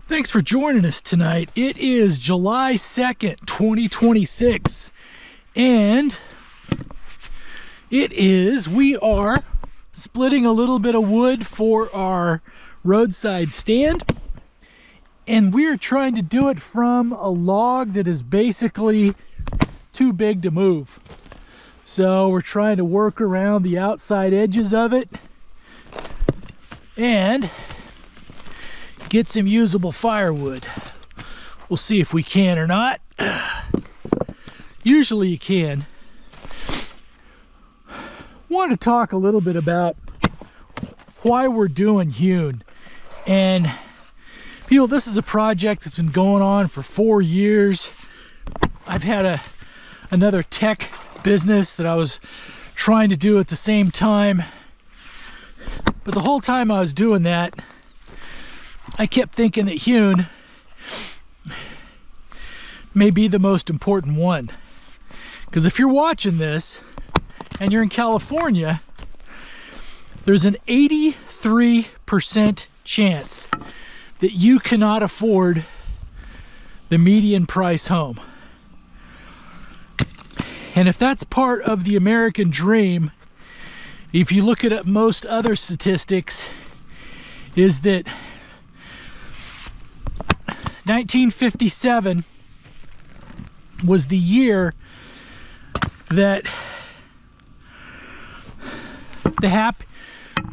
Thanks for joining us tonight. It is July 2nd, 2026, and we are splitting a little bit of wood for our roadside stand, and we're trying to do it from a log that is basically too big to move. So we're trying to work around the outside edges of it and get some usable firewood. We'll see if we can or not. Usually you can. Want to talk a little bit about why we're doing Hewn. And people, this is a project that's been going on for 4 years. I've had another tech business that I was trying to do at the same time. But the whole time I was doing that, I kept thinking that Hewn may be the most important one. Because if you're watching this and you're in California, there's an 83% chance that you cannot afford the median price home. And if that's part of the American dream, if you look at most other statistics, is that 1957 was the year that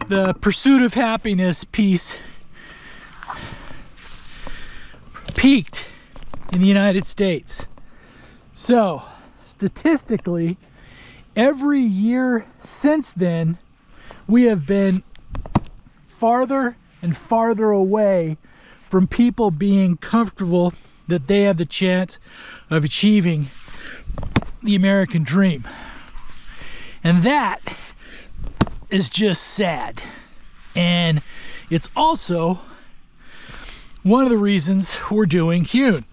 the pursuit of happiness piece peaked in the United States. So statistically, every year since then, we have been farther and farther away from people being comfortable that they have the chance of achieving the American dream. And that is just sad. And it's also one of the reasons we're doing Hewn,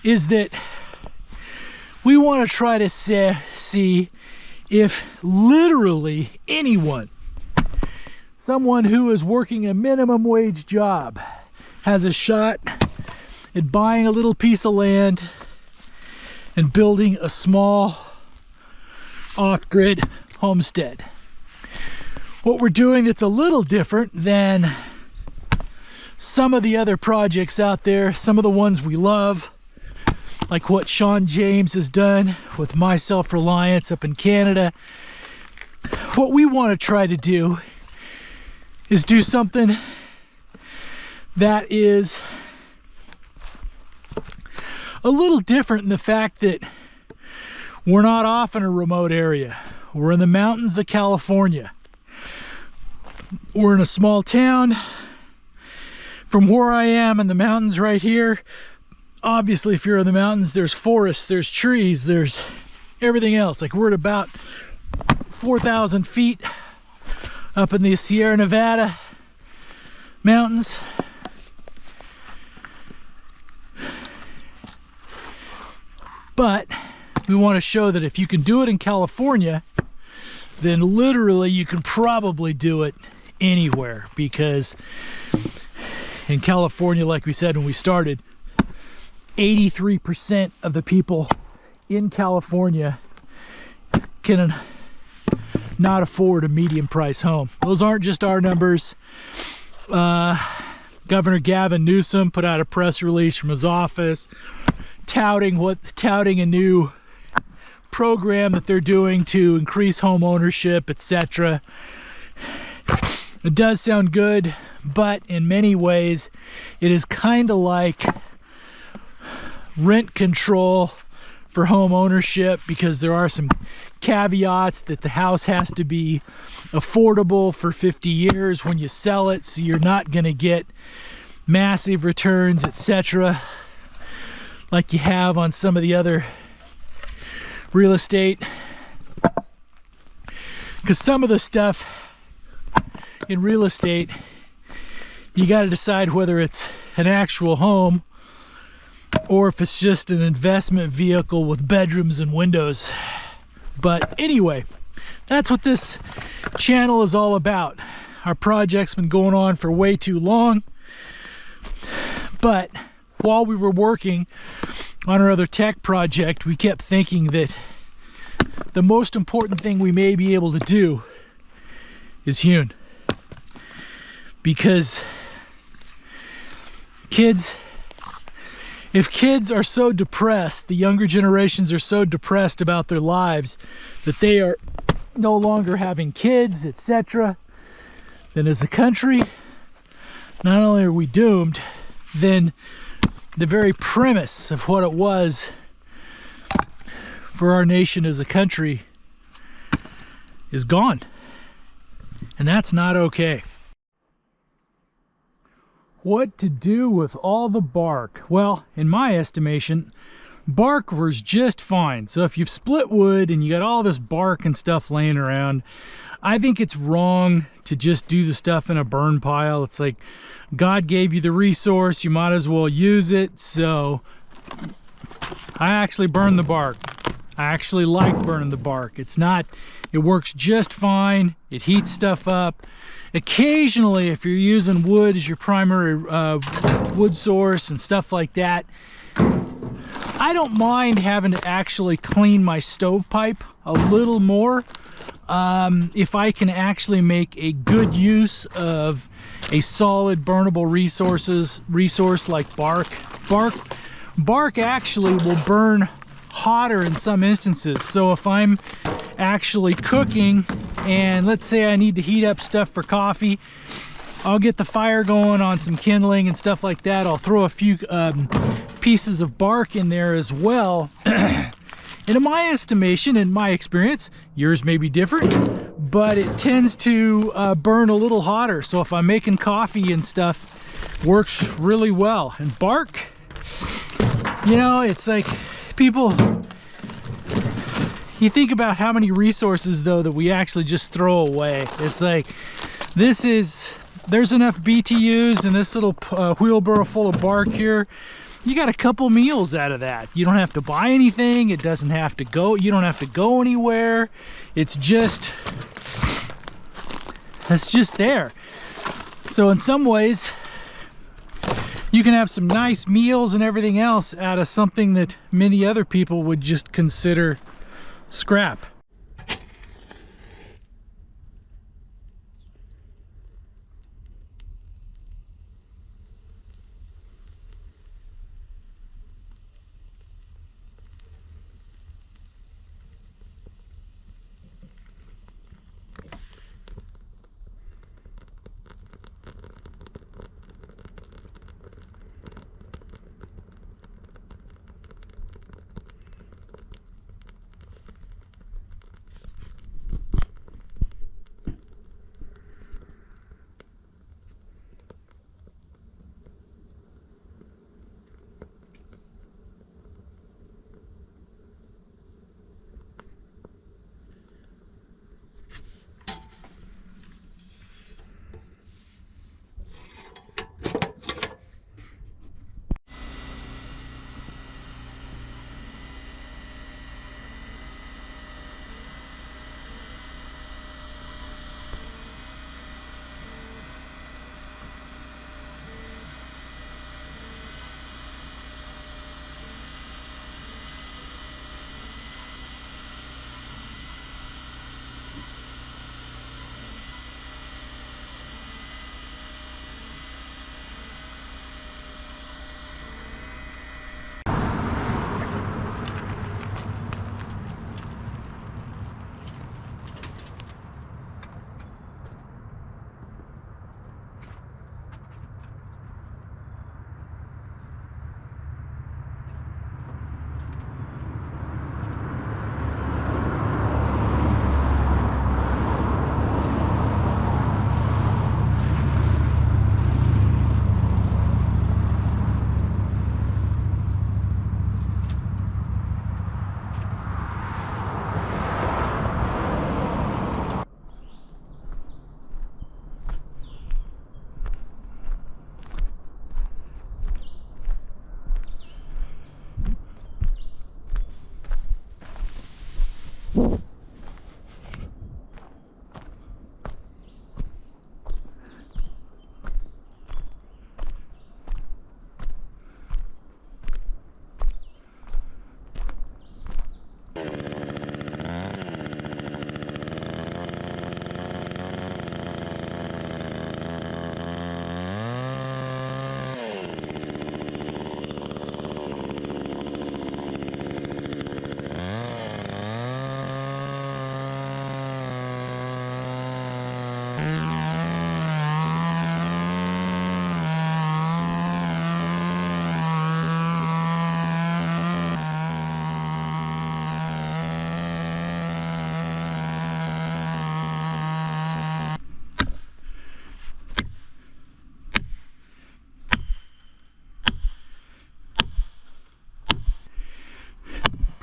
is that we want to try to see if literally anyone, someone who is working a minimum wage job, has a shot at buying a little piece of land and building a small off-grid homestead. What we're doing that's a little different than some of the other projects out there, some of the ones we love, like what Sean James has done with My Self-Reliance up in Canada. What we want to try to do is do something that is a little different in the fact that we're not off in a remote area. We're in the mountains of California. We're in a small town. From where I am in the mountains right here, obviously if you're in the mountains, there's forests, there's trees, there's everything else. Like, we're at about 4,000 feet up in the Sierra Nevada mountains. But we want to show that if you can do it in California, then literally you can probably do it anywhere. Because in California, like we said when we started, 83% of the people in California can not afford a medium price home. Those aren't just our numbers. Governor Gavin Newsom put out a press release from his office touting a new program that they're doing to increase home ownership, etc. It does sound good, but in many ways it is kind of like rent control for home ownership, because there are some caveats that the house has to be affordable for 50 years when you sell it, so you're not going to get massive returns, etc., like you have on some of the other real estate. Because some of the stuff in real estate, you got to decide whether it's an actual home or if it's just an investment vehicle with bedrooms and windows. But anyway, that's what this channel is all about. Our project's been going on for way too long. But while we were working on our other tech project, we kept thinking that the most important thing we may be able to do is hewn. Because if kids are so depressed, the younger generations are so depressed about their lives that they are no longer having kids, etc., then as a country, not only are we doomed, then the very premise of what it was for our nation as a country is gone. And that's not okay. What to do with all the bark? Well, in my estimation, bark was just fine. So if you've split wood and you got all this bark and stuff laying around, I think it's wrong to just do the stuff in a burn pile. It's like God gave you the resource, you might as well use it. So I actually burn the bark. I actually like burning the bark. It works just fine. It heats stuff up. Occasionally, if you're using wood as your primary wood source and stuff like that, I don't mind having to actually clean my stovepipe a little more if I can actually make a good use of a solid burnable resource like bark. Bark actually will burn hotter in some instances. So if I'm actually cooking and let's say I need to heat up stuff for coffee, I'll get the fire going on some kindling and stuff like that. I'll throw a few pieces of bark in there as well. And in my estimation, in my experience, yours may be different, but it tends to burn a little hotter. So if I'm making coffee and stuff, works really well. And bark, you know, it's like people, you think about how many resources though that we actually just throw away. It's like, there's enough BTUs in this little wheelbarrow full of bark here. You got a couple meals out of that. You don't have to buy anything. It doesn't have to go, you don't have to go anywhere. It's just there. So in some ways, you can have some nice meals and everything else out of something that many other people would just consider scrap.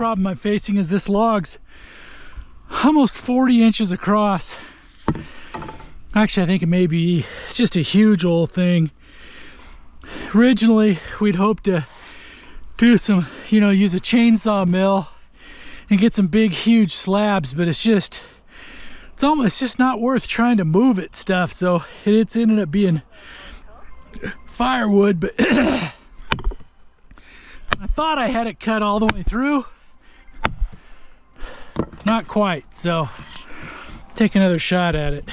problem I'm facing is this log's almost 40 inches across. Actually, I think it may be, it's just a huge old thing. Originally, we'd hoped to do some, you know, use a chainsaw mill and get some big, huge slabs, but it's just not worth trying to move it stuff. So it's ended up being firewood, but I thought I had it cut all the way through. Not quite, so take another shot at it.